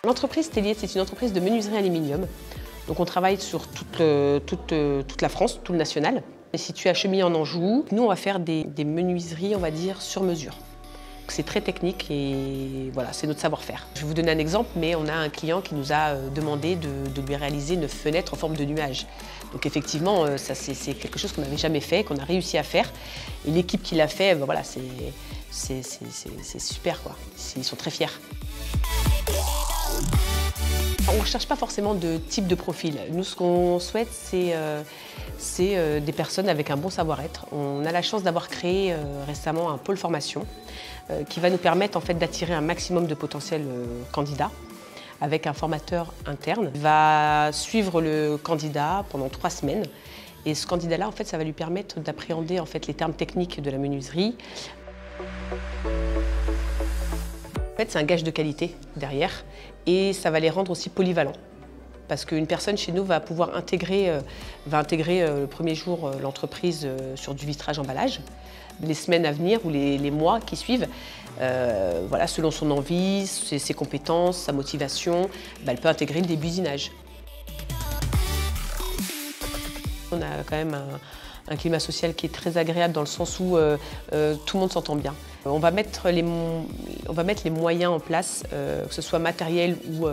L'entreprise Tellier, c'est une entreprise de menuiserie aluminium. Donc on travaille sur toute la France, tout le national. Et situé à Chemillé en Anjou, nous on va faire des menuiseries, on va dire, sur mesure. C'est très technique et voilà, c'est notre savoir-faire. Je vais vous donner un exemple, mais on a un client qui nous a demandé de lui réaliser une fenêtre en forme de nuage. Donc effectivement, c'est quelque chose qu'on n'avait jamais fait, qu'on a réussi à faire. Et l'équipe qui l'a fait, ben voilà, c'est super, quoi. Ils sont très fiers. On ne recherche pas forcément de type de profil. Nous, ce qu'on souhaite, c'est des personnes avec un bon savoir-être. On a la chance d'avoir créé récemment un pôle formation qui va nous permettre en fait, d'attirer un maximum de potentiels candidats avec un formateur interne. Il va suivre le candidat pendant 3 semaines. Et ce candidat-là, en fait, ça va lui permettre d'appréhender en fait, les termes techniques de la menuiserie. En fait, c'est un gage de qualité derrière et ça va les rendre aussi polyvalents. Parce qu'une personne chez nous va pouvoir intégrer le premier jour l'entreprise sur du vitrage emballage. Les semaines à venir ou les mois qui suivent, voilà, selon son envie, ses compétences, sa motivation, elle peut intégrer le débusinage. On a quand même un climat social qui est très agréable dans le sens où tout le monde s'entend bien. On va mettre les moyens en place, que ce soit matériel ou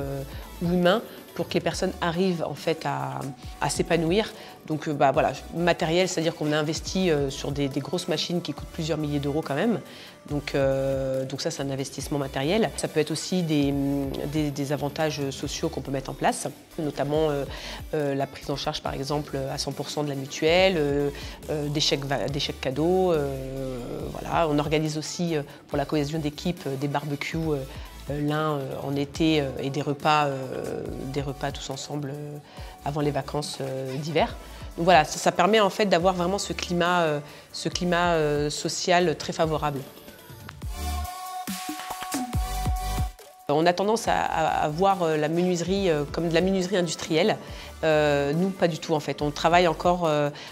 humain, pour que les personnes arrivent en fait à s'épanouir. Donc voilà, matériel, c'est-à-dire qu'on a investi sur des grosses machines qui coûtent plusieurs milliers d'euros quand même. Donc ça, c'est un investissement matériel. Ça peut être aussi des avantages sociaux qu'on peut mettre en place, notamment la prise en charge, par exemple, à 100% de la mutuelle, des chèques cadeaux. Voilà. On organise aussi, pour la cohésion d'équipe, des barbecues l'un en été et des repas tous ensemble avant les vacances d'hiver. Donc voilà, ça permet en fait d'avoir vraiment ce climat social très favorable. On a tendance à voir la menuiserie comme de la menuiserie industrielle. Nous, pas du tout en fait. On travaille encore,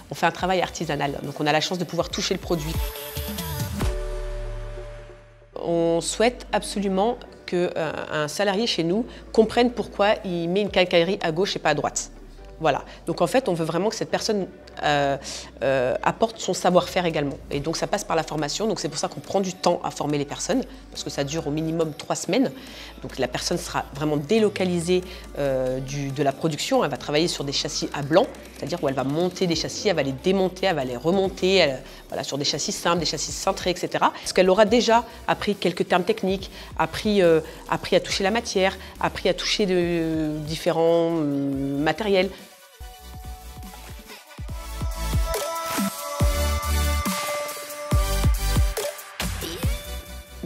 on fait un travail artisanal. Donc on a la chance de pouvoir toucher le produit. On souhaite absolument qu'un salarié chez nous comprenne pourquoi il met une quincaillerie à gauche et pas à droite. Voilà. Donc en fait, on veut vraiment que cette personne apporte son savoir-faire également. Et donc ça passe par la formation. Donc c'est pour ça qu'on prend du temps à former les personnes, parce que ça dure au minimum 3 semaines. Donc la personne sera vraiment délocalisée de la production. Elle va travailler sur des châssis à blanc, c'est-à-dire où elle va monter des châssis, elle va les démonter, elle va les remonter, voilà, sur des châssis simples, des châssis cintrés, etc. Parce qu'elle aura déjà appris quelques termes techniques, appris à toucher la matière, appris à toucher de différents matériels.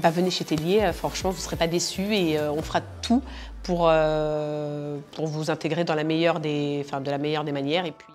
Venez chez Tellier, franchement, vous ne serez pas déçus et on fera tout pour vous intégrer dans de la meilleure des manières. Et puis